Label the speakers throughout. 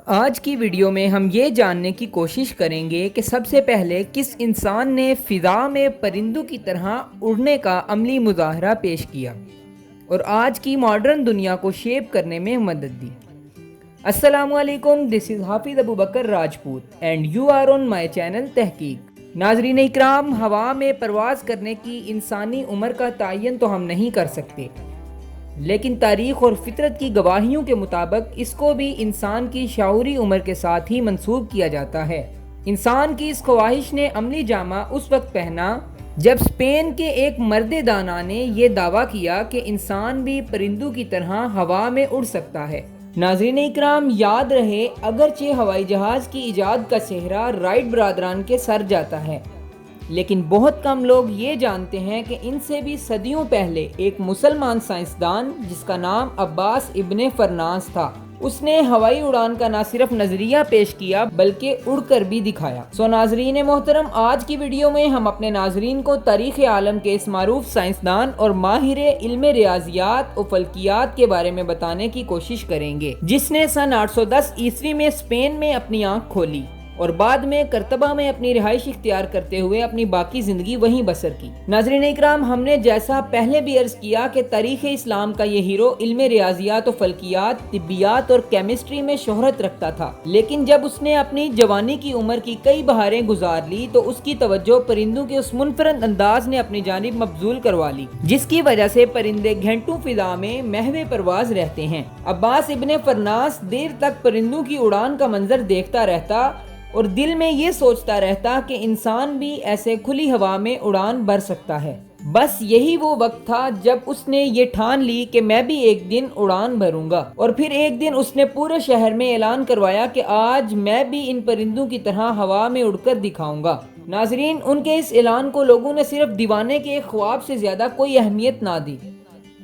Speaker 1: آج کی ویڈیو میں ہم یہ جاننے کی کوشش کریں گے کہ سب سے پہلے کس انسان نے فضا میں پرندوں کی طرح اڑنے کا عملی مظاہرہ پیش کیا اور آج کی ماڈرن دنیا کو شیپ کرنے میں مدد دی۔ السلام علیکم، this is Hafiz Abubakar Rajput and you are on my channel Tahqeeq. ناظرین اکرام، ہوا میں پرواز کرنے کی انسانی عمر کا تعین تو ہم نہیں کر سکتے، لیکن تاریخ اور فطرت کی گواہیوں کے مطابق اس کو بھی انسان کی شعوری عمر کے ساتھ ہی منسوب کیا جاتا ہے۔ انسان کی اس خواہش نے عملی جامہ اس وقت پہنا جب اسپین کے ایک مرد دانا نے یہ دعویٰ کیا کہ انسان بھی پرندوں کی طرح ہوا میں اڑ سکتا ہے۔ ناظرین اکرام، یاد رہے اگرچہ ہوائی جہاز کی ایجاد کا سہرا رائٹ برادران کے سر جاتا ہے، لیکن بہت کم لوگ یہ جانتے ہیں کہ ان سے بھی صدیوں پہلے ایک مسلمان سائنسدان جس کا نام عباس ابن فرناس تھا، اس نے ہوائی اڑان کا نہ صرف نظریہ پیش کیا بلکہ اڑ کر بھی دکھایا۔ ناظرین محترم، آج کی ویڈیو میں ہم اپنے ناظرین کو تاریخ عالم کے اس معروف سائنسدان اور ماہر علم ریاضیات و فلکیات کے بارے میں بتانے کی کوشش کریں گے، جس نے سن 810 عیسوی میں اسپین میں اپنی آنکھ کھولی اور بعد میں کرتبہ میں اپنی رہائش اختیار کرتے ہوئے اپنی باقی زندگی وہیں بسر کی۔ ناظرین اکرام، ہم نے جیسا پہلے بھی عرض کیا کہ تاریخ اسلام کا یہ ہیرو علم ریاضیات و فلکیات، طبیات اور کیمسٹری میں شہرت رکھتا تھا، لیکن جب اس نے اپنی جوانی کی عمر کی کئی بہاریں گزار لی تو اس کی توجہ پرندوں کے اس منفرد انداز نے اپنی جانب مبذول کروا لی، جس کی وجہ سے پرندے گھنٹوں فضا میں محو پرواز رہتے ہیں۔ عباس ابن فرناس دیر تک پرندوں کی اڑان کا منظر دیکھتا رہتا اور دل میں یہ سوچتا رہتا کہ انسان بھی ایسے کھلی ہوا میں اڑان بھر سکتا ہے۔ بس یہی وہ وقت تھا جب اس نے یہ ٹھان لی کہ میں بھی ایک دن اڑان بھروں گا، اور پھر ایک دن اس نے پورے شہر میں اعلان کروایا کہ آج میں بھی ان پرندوں کی طرح ہوا میں اڑ کر دکھاؤں گا۔ ناظرین، ان کے اس اعلان کو لوگوں نے صرف دیوانے کے ایک خواب سے زیادہ کوئی اہمیت نہ دی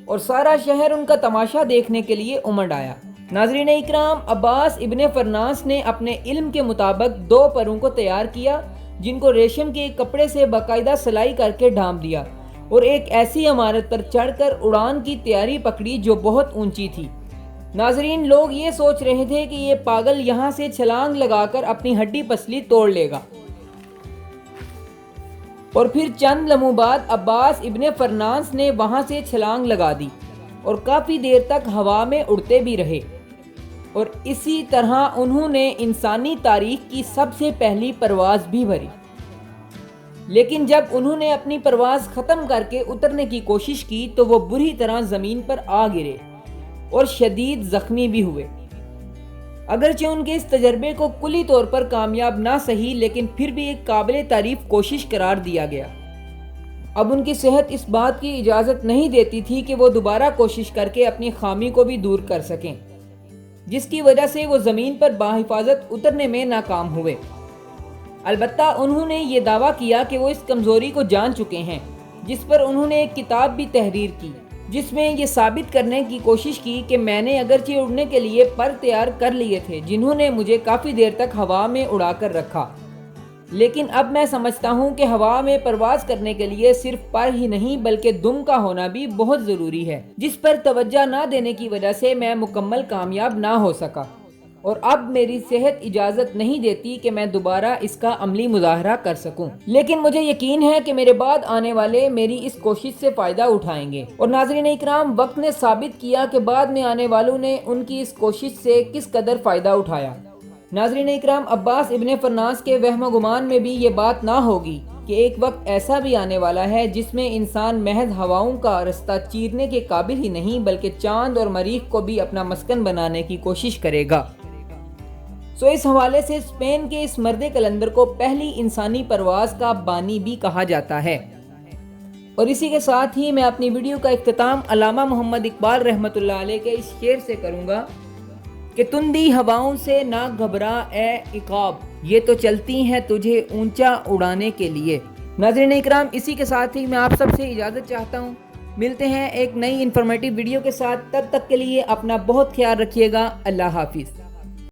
Speaker 1: اور سارا شہر ان کا تماشا دیکھنے کے لیے امڑ آیا۔ ناظرین اکرام، عباس ابن فرناس نے اپنے علم کے مطابق 2 پروں کو تیار کیا جن کو ریشم کے ایک کپڑے سے باقاعدہ سلائی کر کے ڈھانپ دیا اور ایک ایسی عمارت پر چڑھ کر اڑان کی تیاری پکڑی جو بہت اونچی تھی۔ ناظرین، لوگ یہ سوچ رہے تھے کہ یہ پاگل یہاں سے چھلانگ لگا کر اپنی ہڈی پسلی توڑ لے گا، اور پھر چند لمحوں بعد عباس ابن فرناس نے وہاں سے چھلانگ لگا دی اور کافی دیر تک ہوا میں اڑتے بھی رہے، اور اسی طرح انہوں نے انسانی تاریخ کی سب سے پہلی پرواز بھی بھری۔ لیکن جب انہوں نے اپنی پرواز ختم کر کے اترنے کی کوشش کی تو وہ بری طرح زمین پر آ گرے اور شدید زخمی بھی ہوئے۔ اگرچہ ان کے اس تجربے کو کلی طور پر کامیاب نہ سہی، لیکن پھر بھی ایک قابل تعریف کوشش قرار دیا گیا۔ اب ان کی صحت اس بات کی اجازت نہیں دیتی تھی کہ وہ دوبارہ کوشش کر کے اپنی خامی کو بھی دور کر سکیں، جس کی وجہ سے وہ زمین پر بحفاظت اترنے میں ناکام ہوئے۔ البتہ انہوں نے یہ دعویٰ کیا کہ وہ اس کمزوری کو جان چکے ہیں، جس پر انہوں نے ایک کتاب بھی تحریر کی جس میں یہ ثابت کرنے کی کوشش کی کہ میں نے اگرچہ اڑنے کے لیے پر تیار کر لیے تھے جنہوں نے مجھے کافی دیر تک ہوا میں اڑا کر رکھا، لیکن اب میں سمجھتا ہوں کہ ہوا میں پرواز کرنے کے لیے صرف پر ہی نہیں بلکہ دم کا ہونا بھی بہت ضروری ہے، جس پر توجہ نہ دینے کی وجہ سے میں مکمل کامیاب نہ ہو سکا، اور اب میری صحت اجازت نہیں دیتی کہ میں دوبارہ اس کا عملی مظاہرہ کر سکوں، لیکن مجھے یقین ہے کہ میرے بعد آنے والے میری اس کوشش سے فائدہ اٹھائیں گے۔ اور ناظرین اکرام، وقت نے ثابت کیا کہ بعد میں آنے والوں نے ان کی اس کوشش سے کس قدر فائدہ اٹھایا۔ ناظرین اکرام، عباس ابن فرناس کے وہم و گمان میں بھی یہ بات نہ ہوگی کہ ایک وقت ایسا بھی آنے والا ہے جس میں انسان محض ہواؤں کا رستہ چیرنے کے قابل ہی نہیں بلکہ چاند اور مریخ کو بھی اپنا مسکن بنانے کی کوشش کرے گا۔ اس حوالے سے اسپین کے اس مرد قلندر کو پہلی انسانی پرواز کا بانی بھی کہا جاتا ہے۔ اور اسی کے ساتھ ہی میں اپنی ویڈیو کا اختتام علامہ محمد اقبال رحمۃ اللہ علیہ کے اس شعر سے کروں گا کہ تندی ہواؤں سے نہ گھبرا اے عقاب، یہ تو چلتی ہیں تجھے اونچا اڑانے کے لیے۔ ناظرین اکرام، اسی کے ساتھ ہی میں آپ سب سے اجازت چاہتا ہوں۔ ملتے ہیں ایک نئی انفارمیٹیو ویڈیو کے ساتھ، تب تک کے لیے اپنا بہت خیال رکھیے گا۔ اللہ حافظ۔